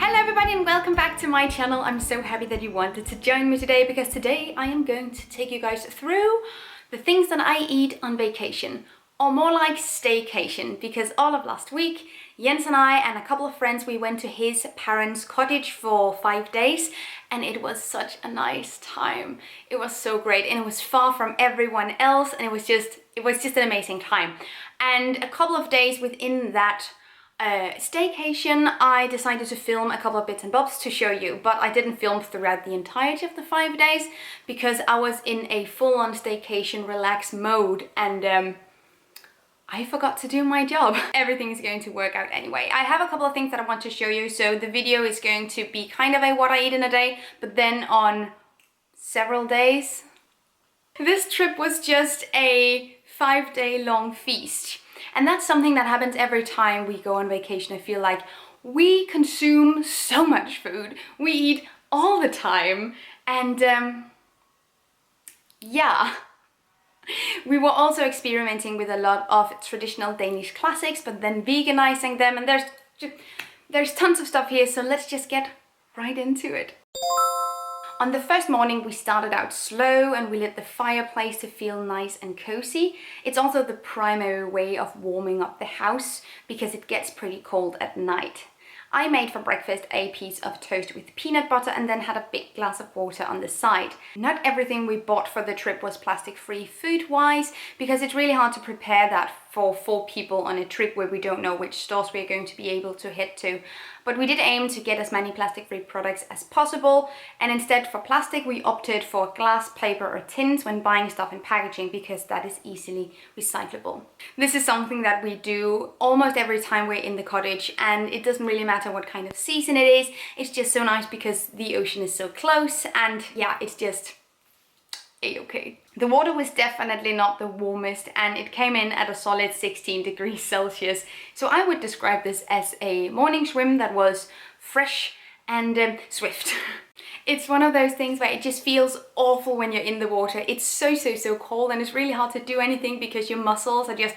Hello everybody and welcome back to my channel. I'm so happy that you wanted to join me today because today I am going to take you guys through the things that I eat on vacation, or more like staycation, because all of last week Jens and I and a couple of friends, we went to his parents' cottage for 5 days and it was such a nice time. It was so great and it was far from everyone else and it was just an amazing time. And a couple of days within that staycation, I decided to film a couple of bits and bobs to show you, but I didn't film throughout the entirety of the 5 days because I was in a full-on staycation relax mode and I forgot to do my job. Everything is going to work out anyway. I have a couple of things that I want to show you, so the video is going to be kind of a what I eat in a day, but then on several days. This trip was just a 5-day long feast. And that's something that happens every time we go on vacation. I feel like we consume so much food. We eat all the time. And yeah. We were also experimenting with a lot of traditional Danish classics, but then veganizing them. And there's tons of stuff here, so let's just get right into it. On the first morning, we started out slow and we lit the fireplace to feel nice and cozy. It's also the primary way of warming up the house because it gets pretty cold at night. I made for breakfast a piece of toast with peanut butter and then had a big glass of water on the side. Not everything we bought for the trip was plastic-free food-wise because it's really hard to prepare that for 4 people on a trip where we don't know which stores we're going to be able to head to. But we did aim to get as many plastic-free products as possible, and instead for plastic we opted for glass, paper or tins when buying stuff in packaging because that is easily recyclable. This is something that we do almost every time we're in the cottage, and it doesn't really matter what kind of season it is. It's just so nice because the ocean is so close, and yeah, it's just a-okay. The water was definitely not the warmest and it came in at a solid 16 degrees Celsius. So I would describe this as a morning swim that was fresh and swift. It's one of those things where it just feels awful when you're in the water. It's so cold and it's really hard to do anything because your muscles are just,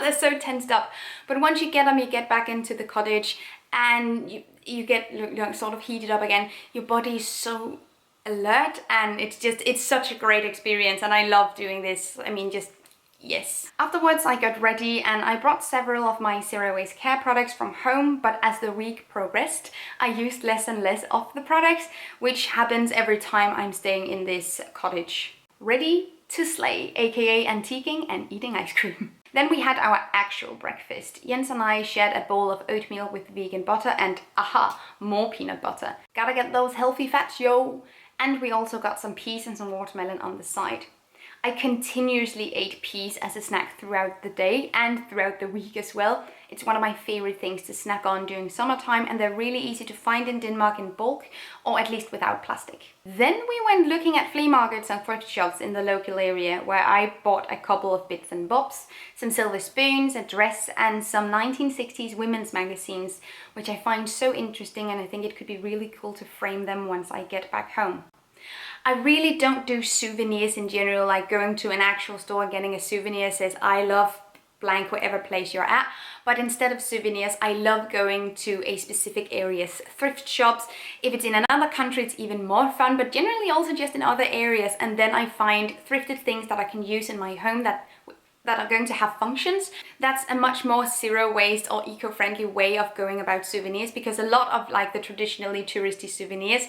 they're so tensed up. But once you get them, you get back into the cottage and you get sort of heated up again. Your body is so alert and it's such a great experience and I love doing this. I mean, just yes. Afterwards I got ready and I brought several of my zero waste care products from home, but as the week progressed I used less and less of the products, which happens every time I'm staying in this cottage. Ready to slay, aka antiquing and eating ice cream. Then we had our actual breakfast. Jens and I shared a bowl of oatmeal with vegan butter and aha, more peanut butter. Gotta get those healthy fats, yo! And we also got some peas and some watermelon on the side. I continuously ate peas as a snack throughout the day and throughout the week as well. It's one of my favorite things to snack on during summertime and they're really easy to find in Denmark in bulk, or at least without plastic. Then we went looking at flea markets and thrift shops in the local area where I bought a couple of bits and bobs, some silver spoons, a dress and some 1960s women's magazines, which I find so interesting and I think it could be really cool to frame them once I get back home. I really don't do souvenirs in general, like going to an actual store and getting a souvenir that says I love blank whatever place you're at, but instead of souvenirs I love going to a specific area's thrift shops. If it's in another country it's even more fun, but generally also just in other areas, and then I find thrifted things that I can use in my home that are going to have functions. That's a much more zero waste or eco-friendly way of going about souvenirs, because a lot of like the traditionally touristy souvenirs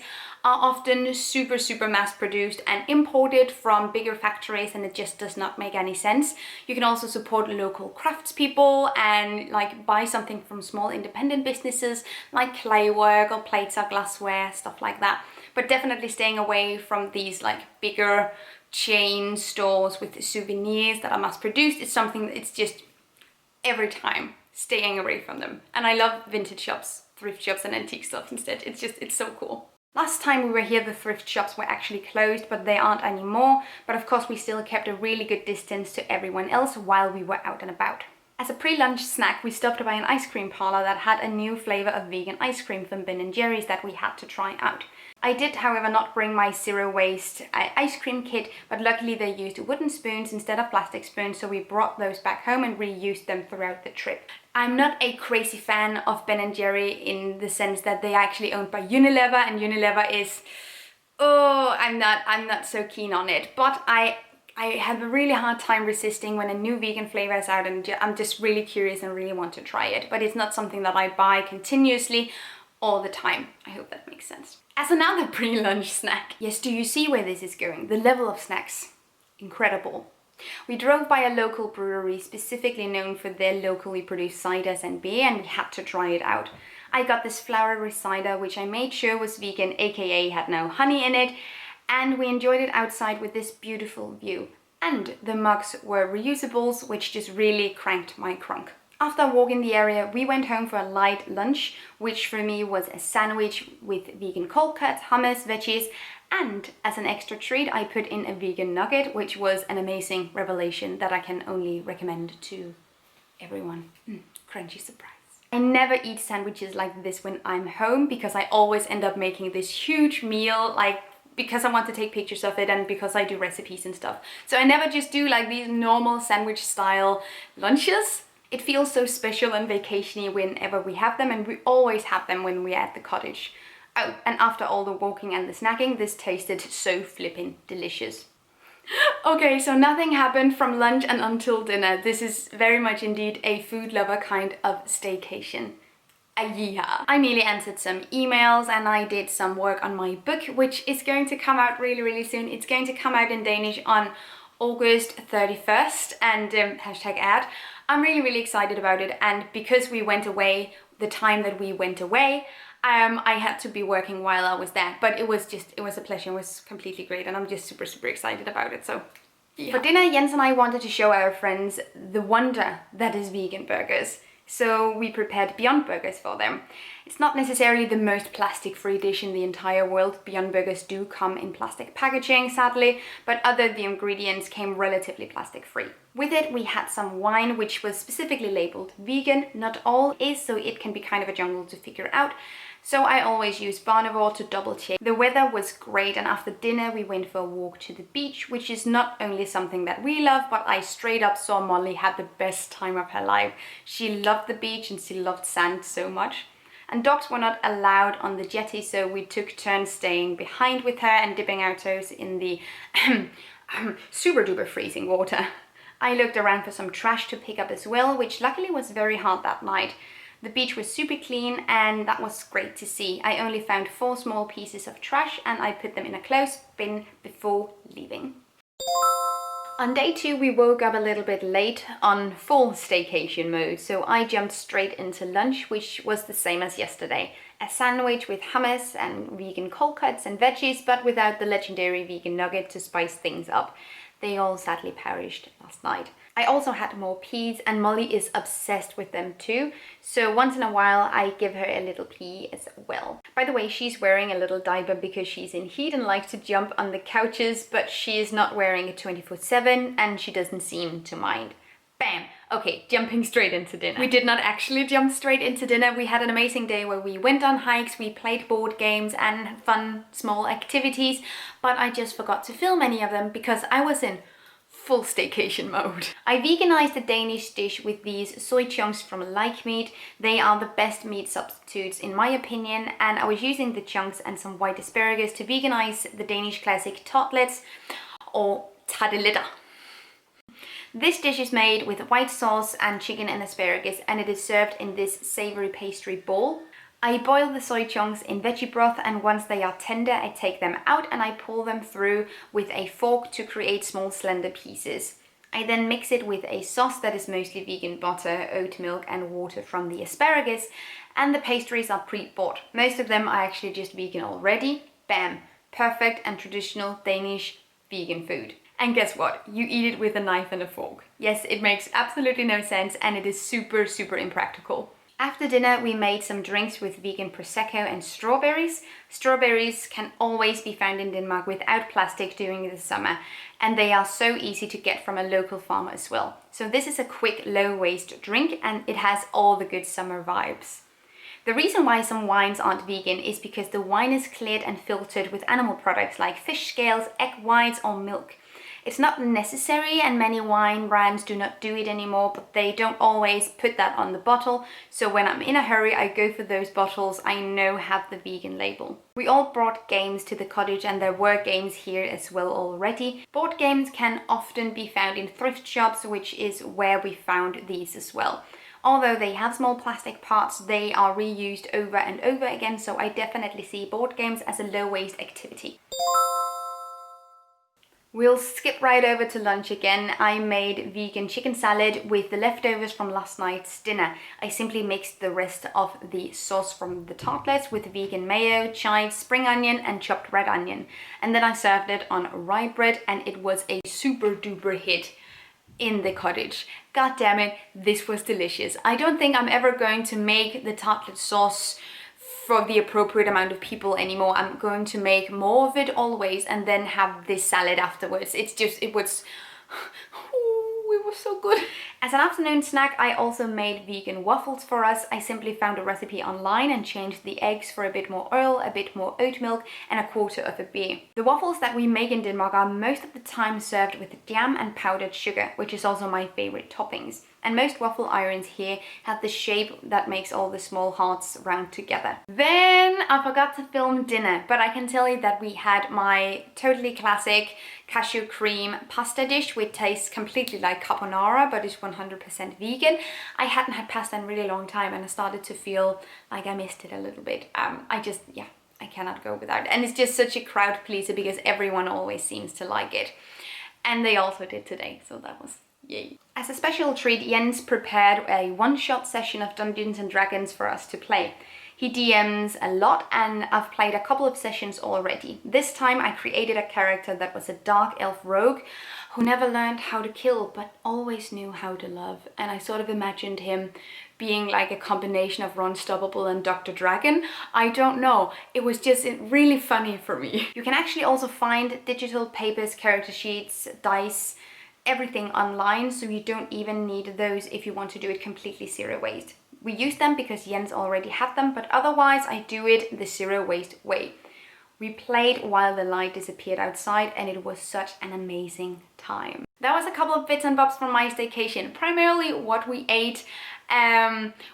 are often super mass produced and imported from bigger factories, and it just does not make any sense. You can also support local craftspeople and like buy something from small independent businesses like clay work or plates or glassware, stuff like that. But definitely staying away from these like bigger chain stores with souvenirs that are mass produced is something that it's just every time staying away from them. And I love vintage shops, thrift shops and antique stuff instead. It's so cool. Last time we were here the thrift shops were actually closed, but they aren't anymore. But of course we still kept a really good distance to everyone else while we were out and about. As a pre-lunch snack we stopped by an ice cream parlor that had a new flavor of vegan ice cream from Ben & Jerry's that we had to try out. I did, however, not bring my zero waste ice cream kit, but luckily they used wooden spoons instead of plastic spoons, so we brought those back home and reused them throughout the trip. I'm not a crazy fan of Ben & Jerry in the sense that they are actually owned by Unilever, and Unilever is, oh, I'm not so keen on it, but I have a really hard time resisting when a new vegan flavor is out, and I'm just really curious and really want to try it, but it's not something that I buy continuously all the time. I hope that makes sense. As another pre-lunch snack, yes, do you see where this is going? The level of snacks, incredible. We drove by a local brewery specifically known for their locally produced ciders and beer, and we had to try it out. I got this flowery cider, which I made sure was vegan, aka had no honey in it, and we enjoyed it outside with this beautiful view. And the mugs were reusables, which just really cranked my crunk. After walking the area, we went home for a light lunch, which for me was a sandwich with vegan cold cuts, hummus, veggies, and as an extra treat, I put in a vegan nugget, which was an amazing revelation that I can only recommend to everyone. Crunchy surprise. I never eat sandwiches like this when I'm home because I always end up making this huge meal, like because I want to take pictures of it and because I do recipes and stuff. So I never just do like these normal sandwich style lunches. It feels so special and vacationy whenever we have them, and we always have them when we're at the cottage. Oh, and after all the walking and the snacking, this tasted so flippin' delicious. Okay, so nothing happened from lunch and until dinner. This is very much indeed a food lover kind of staycation. Yeah. I nearly answered some emails and I did some work on my book, which is going to come out really soon. It's going to come out in Danish on August 31st, and hashtag ad. I'm really excited about it, and because we went away, the time that we went away, I had to be working while I was there, but it was a pleasure. It was completely great, and I'm just super excited about it. So yeah. For dinner, Jens and I wanted to show our friends the wonder that is vegan burgers. So we prepared Beyond Burgers for them. It's not necessarily the most plastic-free dish in the entire world. Beyond Burgers do come in plastic packaging, sadly, but the ingredients came relatively plastic-free. With it, we had some wine, which was specifically labeled vegan. Not all is, so it can be kind of a jungle to figure out. So I always use Barnivore to double check. The weather was great, and after dinner we went for a walk to the beach, which is not only something that we love, but I straight up saw Molly had the best time of her life. She loved the beach and she loved sand so much. And dogs were not allowed on the jetty, so we took turns staying behind with her and dipping our toes in the super duper freezing water. I looked around for some trash to pick up as well, which luckily was very hard that night. The beach was super clean and that was great to see. I only found 4 small pieces of trash and I put them in a closed bin before leaving. On day 2 we woke up a little bit late on full staycation mode, so I jumped straight into lunch, which was the same as yesterday. A sandwich with hummus and vegan cold cuts and veggies, but without the legendary vegan nugget to spice things up. They all sadly perished last night. I also had more peas, and Molly is obsessed with them too, so once in a while I give her a little pea as well. By the way, she's wearing a little diaper because she's in heat and likes to jump on the couches, but she is not wearing it 24/7 and she doesn't seem to mind. Bam! Okay, jumping straight into dinner. We did not actually jump straight into dinner. We had an amazing day where we went on hikes, we played board games and fun small activities, but I just forgot to film any of them because I was in full staycation mode. I veganized a Danish dish with these soy chunks from Like Meat. They are the best meat substitutes in my opinion, and I was using the chunks and some white asparagus to veganize the Danish classic tartlets or tarteletter. This dish is made with white sauce and chicken and asparagus, and it is served in this savory pastry bowl. I boil the soy chunks in veggie broth, and once they are tender I take them out and I pull them through with a fork to create small slender pieces. I then mix it with a sauce that is mostly vegan butter, oat milk and water from the asparagus, and the pastries are pre-bought. Most of them are actually just vegan already. Bam! Perfect and traditional Danish vegan food. And guess what? You eat it with a knife and a fork. Yes, it makes absolutely no sense and it is super impractical. After dinner, we made some drinks with vegan prosecco and strawberries. Strawberries can always be found in Denmark without plastic during the summer, and they are so easy to get from a local farmer as well. So this is a quick, low-waste drink, and it has all the good summer vibes. The reason why some wines aren't vegan is because the wine is cleared and filtered with animal products like fish scales, egg whites or milk. It's not necessary, and many wine brands do not do it anymore, but they don't always put that on the bottle. So when I'm in a hurry, I go for those bottles I know have the vegan label. We all brought games to the cottage, and there were games here as well already. Board games can often be found in thrift shops, which is where we found these as well. Although they have small plastic parts, they are reused over and over again, so I definitely see board games as a low waste activity. We'll skip right over to lunch again. I made vegan chicken salad with the leftovers from last night's dinner. I simply mixed the rest of the sauce from the tartlets with vegan mayo, chives, spring onion and chopped red onion. And then I served it on rye bread, and it was a super duper hit in the cottage. God damn it, this was delicious. I don't think I'm ever going to make the tartlet sauce for the appropriate amount of people anymore. I'm going to make more of it always and then have this salad afterwards. It was so good. As an afternoon snack, I also made vegan waffles for us. I simply found a recipe online and changed the eggs for a bit more oil, a bit more oat milk and a quarter of a beer. The waffles that we make in Denmark are most of the time served with jam and powdered sugar, which is also my favorite toppings. And most waffle irons here have the shape that makes all the small hearts round together. Then I forgot to film dinner, but I can tell you that we had my totally classic cashew cream pasta dish, which tastes completely like carbonara, but is 100% vegan. I hadn't had pasta in a really long time, and I started to feel like I missed it a little bit. I cannot go without it. And it's just such a crowd pleaser because everyone always seems to like it. And they also did today, so that was yay. As a special treat, Jens prepared a one-shot session of Dungeons and Dragons for us to play. He DMs a lot, and I've played a couple of sessions already. This time I created a character that was a dark elf rogue who never learned how to kill but always knew how to love. And I sort of imagined him being like a combination of Ron Stoppable and Dr. Dragon. I don't know. It was just really funny for me. You can actually also find digital papers, character sheets, dice, everything online, so you don't even need those if you want to do it completely zero waste. We use them because Jens already had them, but otherwise I do it the zero waste way. We played while the light disappeared outside, and it was such an amazing time. That was a couple of bits and bobs from my staycation, primarily what we ate,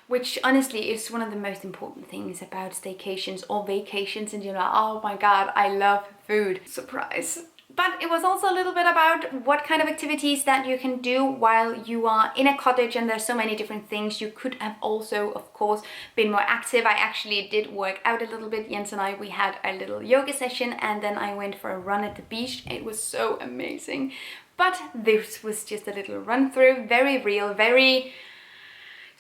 which honestly is one of the most important things about staycations or vacations in general. Oh my god, I love food. Surprise. But it was also a little bit about what kind of activities that you can do while you are in a cottage, and there's so many different things. You could have also, of course, been more active. I actually did work out a little bit. Jens and I, we had a little yoga session, and then I went for a run at the beach. It was so amazing. But this was just a little run through, very real, very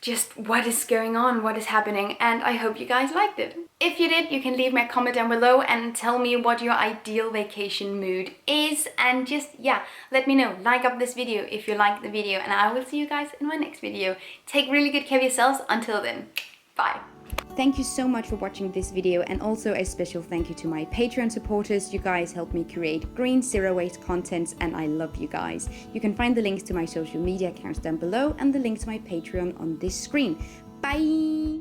just what is going on, what is happening, and I hope you guys liked it. If you did, you can leave me a comment down below and tell me what your ideal vacation mood is, and just, yeah, let me know. Like up this video if you liked the video, and I will see you guys in my next video. Take really good care of yourselves. Until then, bye. Thank you so much for watching this video, and also a special thank you to my Patreon supporters. You guys help me create green zero waste content, and I love you guys. You can find the links to my social media accounts down below and the link to my Patreon on this screen. Bye!